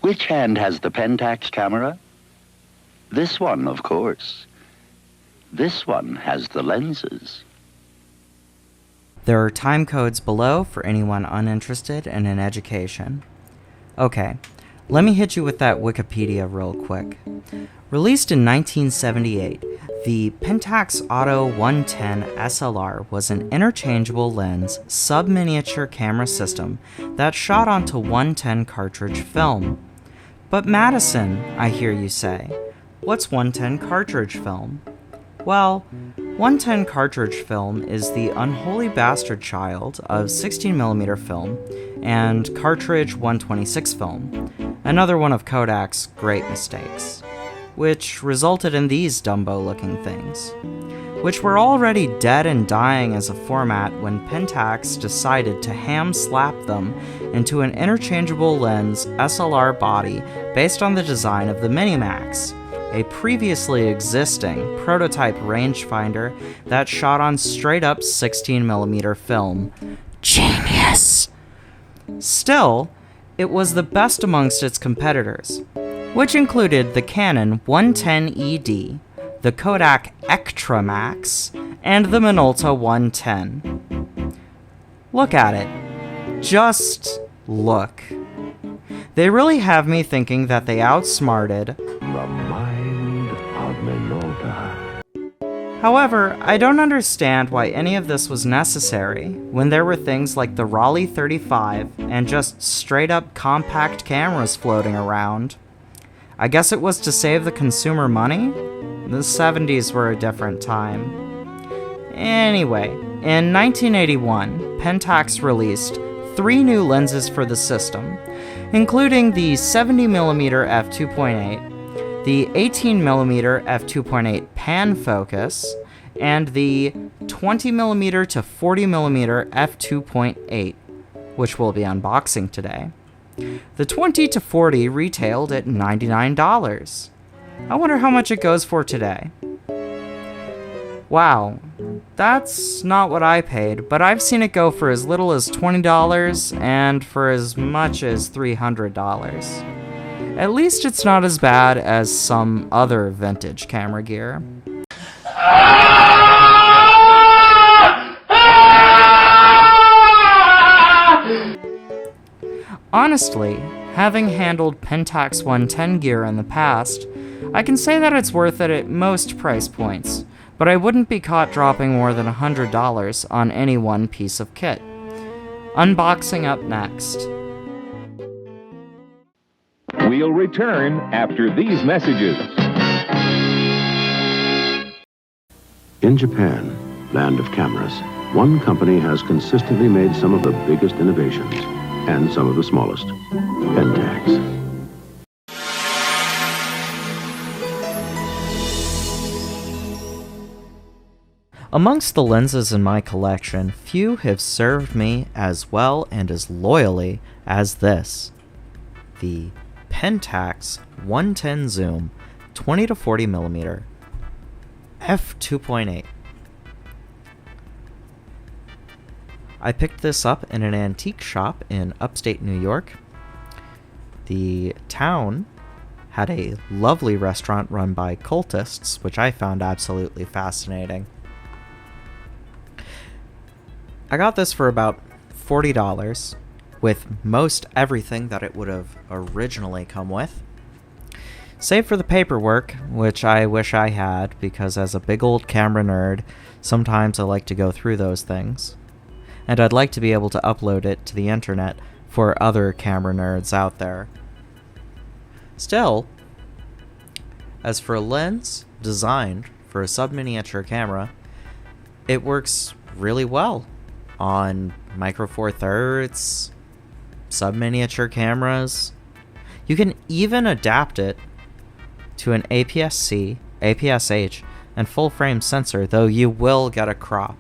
Which hand has the Pentax camera? This one, of course. This one has the lenses. There are time codes below for anyone uninterested in an education. Okay, let me hit you with that Wikipedia real quick. Released in 1978, the Pentax Auto 110 SLR was an interchangeable lens sub-miniature camera system that shot onto 110 cartridge film. But Madison, I hear you say, what's 110 cartridge film? Well, 110 cartridge film is the unholy bastard child of 16mm film and cartridge 126 film, another one of Kodak's great mistakes, which resulted in these Dumbo-looking things, which were already dead and dying as a format when Pentax decided to ham-slap them into an interchangeable lens SLR body based on the design of the Minimax, a previously existing prototype rangefinder that shot on straight-up 16mm film. Genius! Still, it was the best amongst its competitors, which included the Canon 110ED, the Kodak Ektra Max, and the Minolta 110. Look at it. Just look. They really have me thinking that they outsmarted The mind of Minolta. However, I don't understand why any of this was necessary when there were things like the Raleigh 35 and just straight-up compact cameras floating around. I guess it was to save the consumer money? The 70s were a different time. Anyway, in 1981, Pentax released 3 new lenses for the system, including the 70mm f2.8, the 18mm f2.8 pan focus, and the 20mm to 40mm f2.8, which we'll be unboxing today. The 20 to 40 retailed at $99. I wonder how much it goes for today. Wow, that's not what I paid, but I've seen it go for as little as $20 and for as much as $300. At least it's not as bad as some other vintage camera gear. Honestly, having handled Pentax 110 gear in the past, I can say that it's worth it at most price points, but I wouldn't be caught dropping more than $100 on any one piece of kit. Unboxing up next. We'll return after these messages. In Japan, land of cameras, one company has consistently made some of the biggest innovations and some of the smallest. Pentax. Amongst the lenses in my collection, few have served me as well and as loyally as this. The Pentax 110 zoom 20 to 40mm f2.8. I picked this up in an antique shop in upstate New York. The town had a lovely restaurant run by cultists, which I found absolutely fascinating. I got this for about $40, with most everything that it would have originally come with. Save for the paperwork, which I wish I had, because as a big old camera nerd, sometimes I like to go through those things. And I'd like to be able to upload it to the internet for other camera nerds out there. Still, as for a lens designed for a sub-miniature camera, it works really well on Micro Four Thirds, sub-miniature cameras. You can even adapt it to an APS-C, APS-H, and full-frame sensor, though you will get a crop.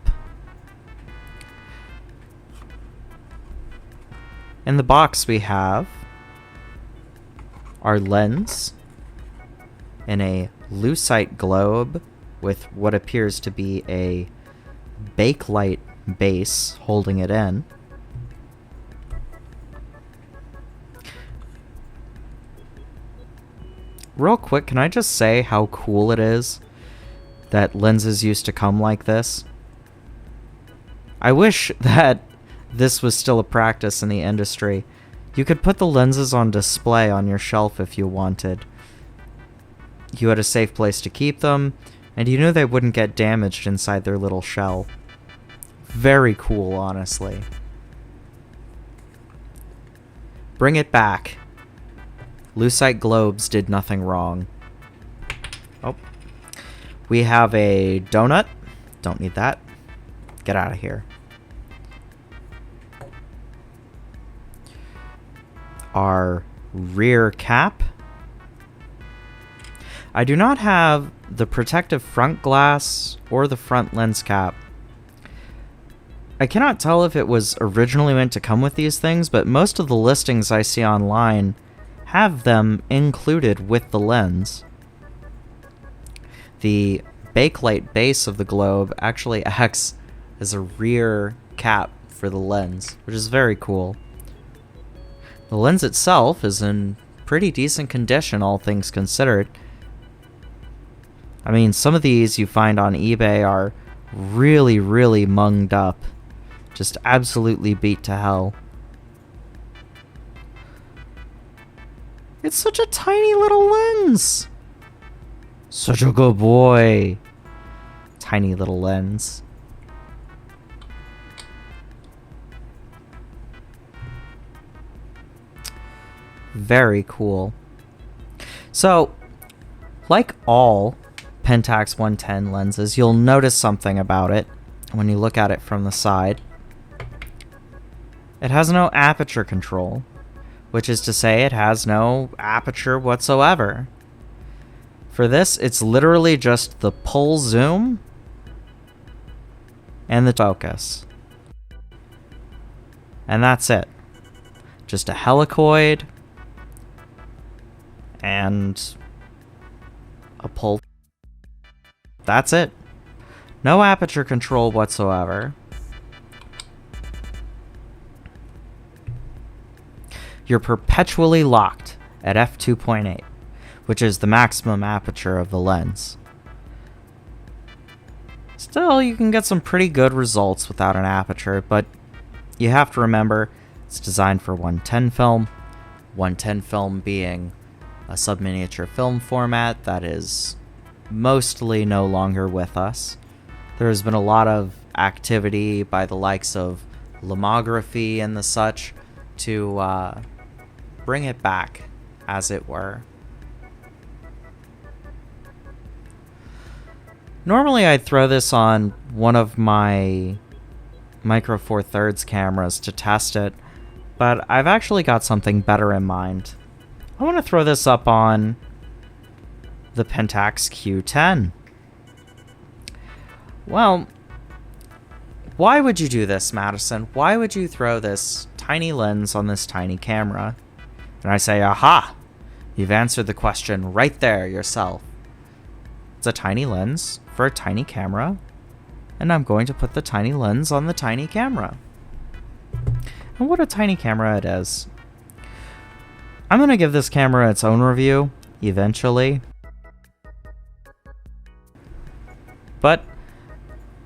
In the box we have our lens in a lucite globe with what appears to be a bakelite base holding it in. real quick, can I just say how cool it is that lenses used to come like this? I wish that this was still a practice in the industry. You could put the lenses on display on your shelf if you wanted. You had a safe place to keep them, and you knew they wouldn't get damaged inside their little shell. Very cool, honestly. Bring it back. Lucite globes did nothing wrong. Oh. We have a donut. Don't need that. Get out of here. Our rear cap. I do not have the protective front glass or the front lens cap. I cannot tell if it was originally meant to come with these things, but most of the listings I see online have them included with the lens. The bakelite base of the globe actually acts as a rear cap for the lens, which is very cool. The lens itself is in pretty decent condition, all things considered. I mean, some of these you find on eBay are really, really munged up. Just absolutely beat to hell. It's such a tiny little lens. Such a good boy. Tiny little lens. Very cool. So, like all Pentax 110 lenses, you'll notice something about it when you look at it from the side. It has no aperture control, which is to say it has no aperture whatsoever. For this, it's literally just the pull zoom and the focus. And that's it. Just a helicoid and a pull. That's it. No aperture control whatsoever. You're perpetually locked at f2.8, which is the maximum aperture of the lens. Still, you can get some pretty good results without an aperture, but you have to remember it's designed for 110 film. 110 film being a subminiature film format that is mostly no longer with us. There has been a lot of activity by the likes of lomography and the such to bring it back, as it were. Normally I'd throw this on one of my Micro Four Thirds cameras to test it, but I've actually got something better in mind. I want to throw this up on the Pentax Q10. Well, why would you do this, Madison? Why would you throw this tiny lens on this tiny camera? And I say, aha! You've answered the question right there yourself. It's a tiny lens for a tiny camera, and I'm going to put the tiny lens on the tiny camera. And what a tiny camera it is. I'm going to give this camera its own review, eventually. But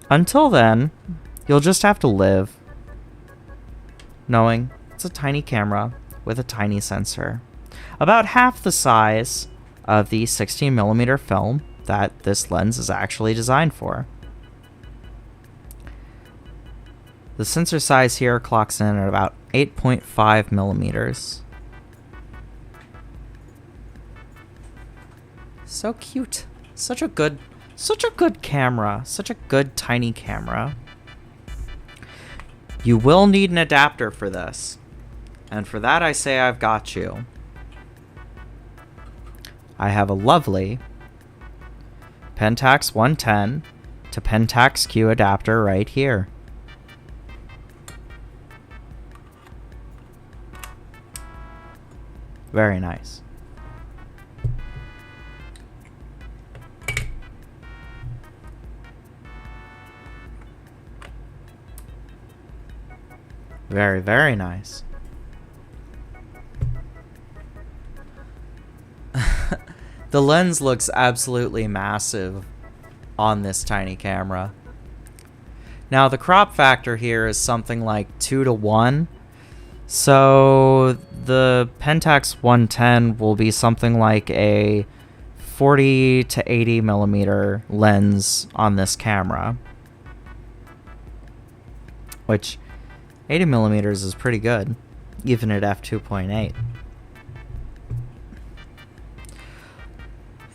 until then, you'll just have to live knowing it's a tiny camera with a tiny sensor. About half the size of the 16mm film that this lens is actually designed for. The sensor size here clocks in at about 8.5 millimeters. So cute. Such a good camera. Such a good tiny camera. You will need an adapter for this. And for that I say I've got you. I have a lovely Pentax 110 to Pentax Q adapter right here. Very nice. Very, very nice. The lens looks absolutely massive on this tiny camera. Now the crop factor here is something like 2:1. So the Pentax 110 will be something like a 40 to 80 millimeter lens on this camera. Which 80 millimeters is pretty good, even at f2.8.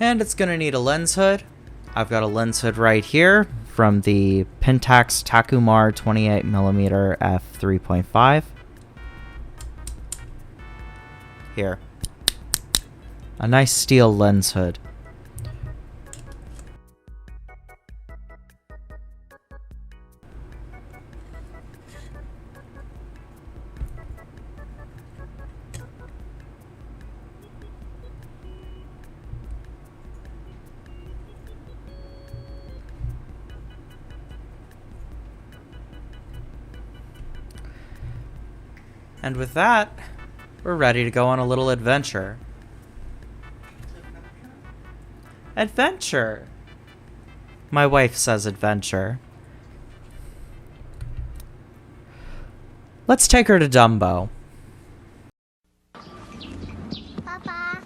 And it's gonna need a lens hood. I've got a lens hood right here from the Pentax Takumar 28mm f3.5. Here. A nice steel lens hood. And with that, we're ready to go on a little adventure. Adventure! My wife says adventure. Let's take her to Dumbo. Papa.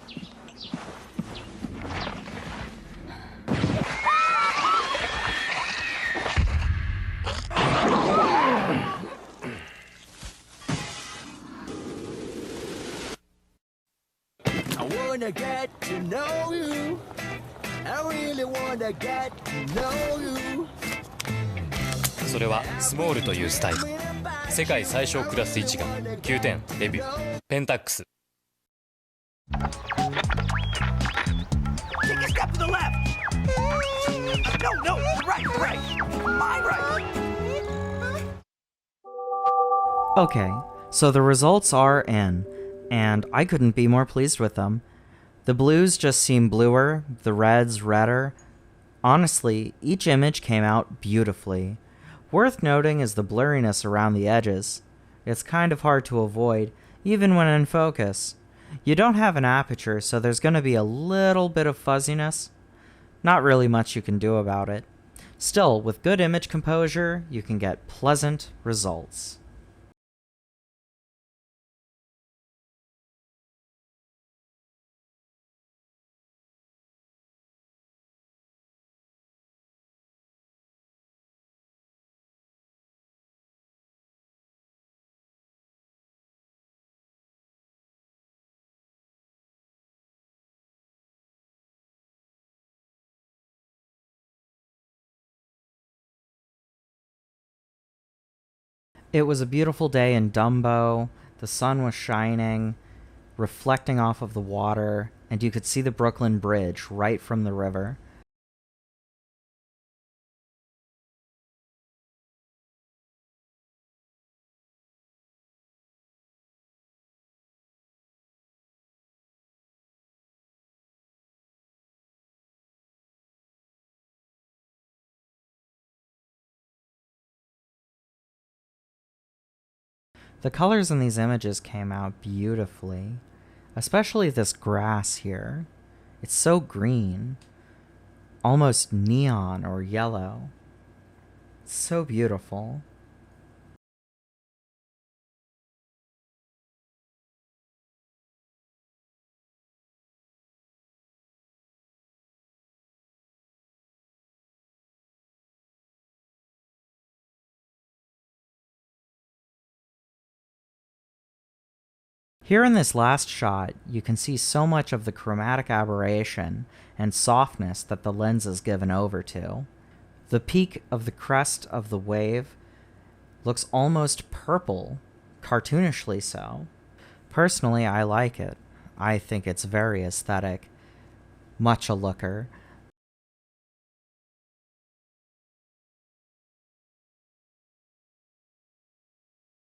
I wanna get to know you. I really wanna get to know you. それはスモールというスタイル。世界最小クラス一眼9点レビューペンタックス。 Take a step to the left. No, right. My right. Okay, so the results are in, and I couldn't be more pleased with them. The blues just seem bluer, the reds redder. Honestly, each image came out beautifully. Worth noting is the blurriness around the edges. It's kind of hard to avoid, even when in focus. You don't have an aperture, so there's going to be a little bit of fuzziness. Not really much you can do about it. Still, with good image composure, you can get pleasant results. It was a beautiful day in Dumbo. The sun was shining, reflecting off of the water, and you could see the Brooklyn Bridge right from the river. The colors in these images came out beautifully, especially this grass here. It's so green, almost neon or yellow. It's so beautiful. Here in this last shot, you can see so much of the chromatic aberration and softness that the lens is given over to. The peak of the crest of the wave looks almost purple, cartoonishly so. Personally, I like it. I think it's very aesthetic. Much a looker.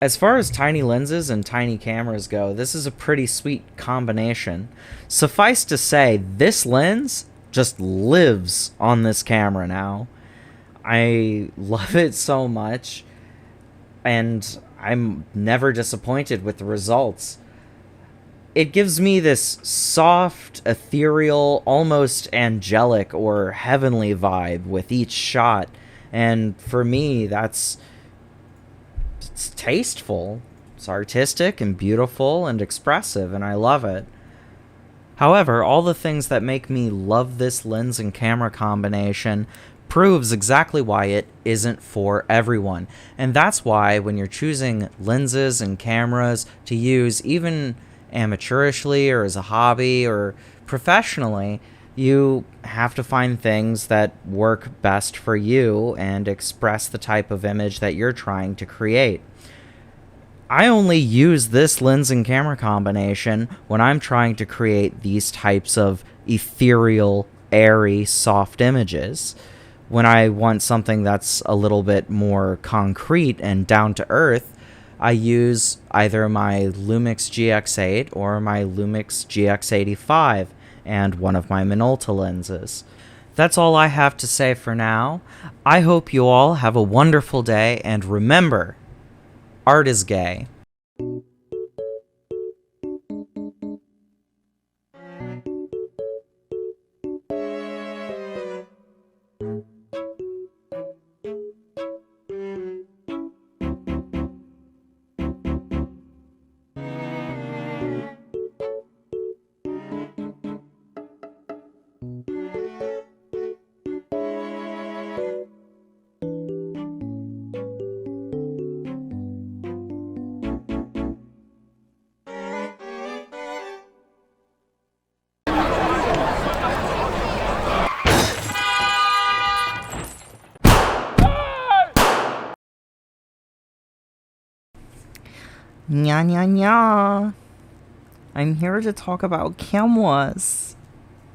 As far as tiny lenses and tiny cameras go, this is a pretty sweet combination. Suffice to say, this lens just lives on this camera now. I love it so much, and I'm never disappointed with the results. it gives me this soft, ethereal, almost angelic or heavenly vibe with each shot. And for me, it's tasteful. It's artistic and beautiful and expressive, and I love it. However, all the things that make me love this lens and camera combination proves exactly why it isn't for everyone. And that's why when you're choosing lenses and cameras to use, even amateurishly or as a hobby or professionally, you have to find things that work best for you and express the type of image that you're trying to create. I only use this lens and camera combination when I'm trying to create these types of ethereal, airy, soft images. When I want something that's a little bit more concrete and down to earth, I use either my Lumix GX8 or my Lumix GX85 and one of my Minolta lenses. That's all I have to say for now. I hope you all have a wonderful day, and remember, art is gay. Nya nya nya. I'm here to talk about cameras.